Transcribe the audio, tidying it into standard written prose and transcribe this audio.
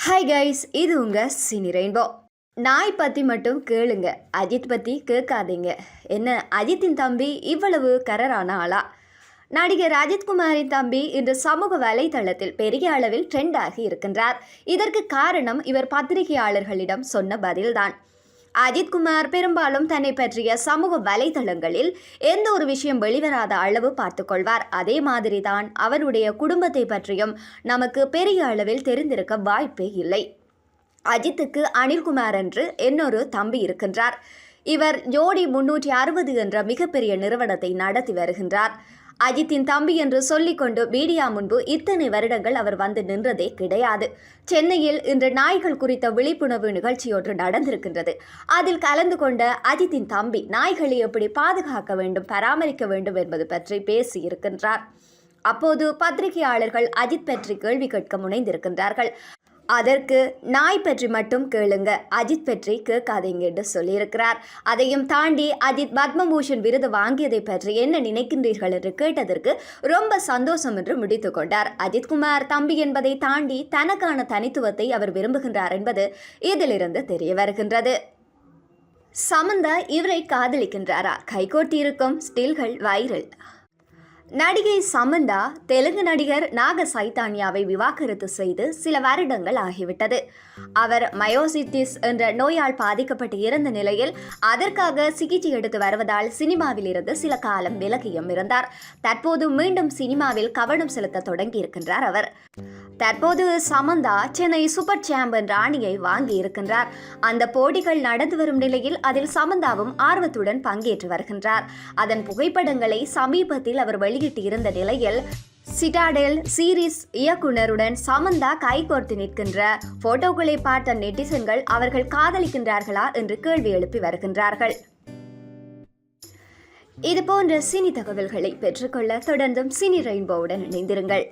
Hi guys, இது உங்கள் cine rainbow. நாய் பற்றி மட்டும் கேளுங்க, அஜித் பற்றி கேட்காதீங்க. என்ன அஜித்தின் தம்பி இவ்வளவு கரரான ஆளா? நடிகர் அஜித்குமாரின் தம்பி இன்று சமூக வலைதளத்தில் பெரிய அளவில் ட்ரெண்ட் ஆகி இருக்கின்றார். இதற்கு காரணம் இவர் பத்திரிகையாளர்களிடம் சொன்ன பதில்தான். அஜித்குமார் பெரும்பாலும் தன்னை பற்றிய சமூக வலைதளங்களில் எந்த ஒரு விஷயம் வெளிவராத அளவு பார்த்துக்கொள்வார். அதே மாதிரி தான் அவருடைய குடும்பத்தை பற்றியும் நமக்கு பெரிய அளவில் தெரிந்திருக்க வாய்ப்பே இல்லை. அஜித்துக்கு அனில்குமார் என்று இன்னொரு தம்பி இருக்கின்றார். இவர் ஜோடி 360 என்ற மிகப்பெரிய நிறுவனத்தை நடத்தி வருகின்றார். அஜித்தின் தம்பி என்று சொல்லிக்கொண்டு மீடியா முன்பு இத்தனை வருடங்கள் அவர் வந்து நின்றதே கிடையாது. சென்னையில் இன்று நாய்கள் குறித்த விழிப்புணர்வு நிகழ்ச்சியொன்று நடந்திருக்கின்றது. அதில் கலந்து கொண்ட அஜித்தின் தம்பி நாய்களை எப்படி பாதுகாக்க வேண்டும், பராமரிக்க வேண்டும் என்பது பற்றி பேசியிருக்கின்றார். அப்போது பத்திரிகையாளர்கள் அஜித் பற்றி கேள்வி கேட்க முனைந்திருக்கின்றார்கள். அதற்கு நாய் பற்றி மட்டும் கேளுங்க, அஜித் பற்றி கேட்காதீங்க என்று சொல்லியிருக்கிறார். அதையும் தாண்டி அஜித் பத்மபூஷன் விருது வாங்கியதை பற்றி என்ன நினைக்கின்றீர்கள் என்று கேட்டதற்கு ரொம்ப சந்தோஷம் என்று முடித்து கொண்டார். அஜித்குமார் தம்பி என்பதை தாண்டி தனக்கான தனித்துவத்தை அவர் விரும்புகின்றார் என்பது இதிலிருந்து தெரிய வருகின்றது. சமந்தா இவரை காதலிக்கின்றாரா? கைகோர்த்தியிருக்கும் ஸ்டில்கள் வைரல். நடிகை சமந்தா தெலுங்கு நடிகர் நாக சைத்தான்யாவை விவாகரத்து செய்து சில வருடங்கள் ஆகிவிட்டது. அவர் மயோசிட்டிஸ் என்ற நோயால் பாதிக்கப்பட்டு இருந்த நிலையில் அதற்காக சிகிச்சை எடுத்து வருவதால் சினிமாவில் இருந்து சில காலம் விலகியும் இருந்தார். தற்போது மீண்டும் சினிமாவில் கவனம் செலுத்த தொடங்கி இருக்கின்றார் அவர். தற்போது சமந்தா சென்னை சூப்பர் சாம்பியன் ராணியை வாங்கி இருக்கின்றார். அந்த போட்டிகள் நடந்து வரும் நிலையில் அதில் சமந்தாவும் ஆர்வத்துடன் பங்கேற்று வருகின்றார். அதன் புகைப்படங்களை சமீபத்தில் அவர் வெளியிட்டு இருந்த நிலையில் சிட்டாடெல் சீரிஸ் இயக்குனருடன் சமந்தா கைகோர்த்து நிற்கின்ற போட்டோக்களை பார்த்த நெட்டிசன்கள் அவர்கள் காதலிக்கின்றார்களா என்று கேள்வி எழுப்பி வருகின்றார்கள். இது போன்ற சினி தகவல்களை பெற்றுக்கொள்ள தொடர்ந்தும் சினி ரெயின்போவுடன் இணைந்திருங்கள்.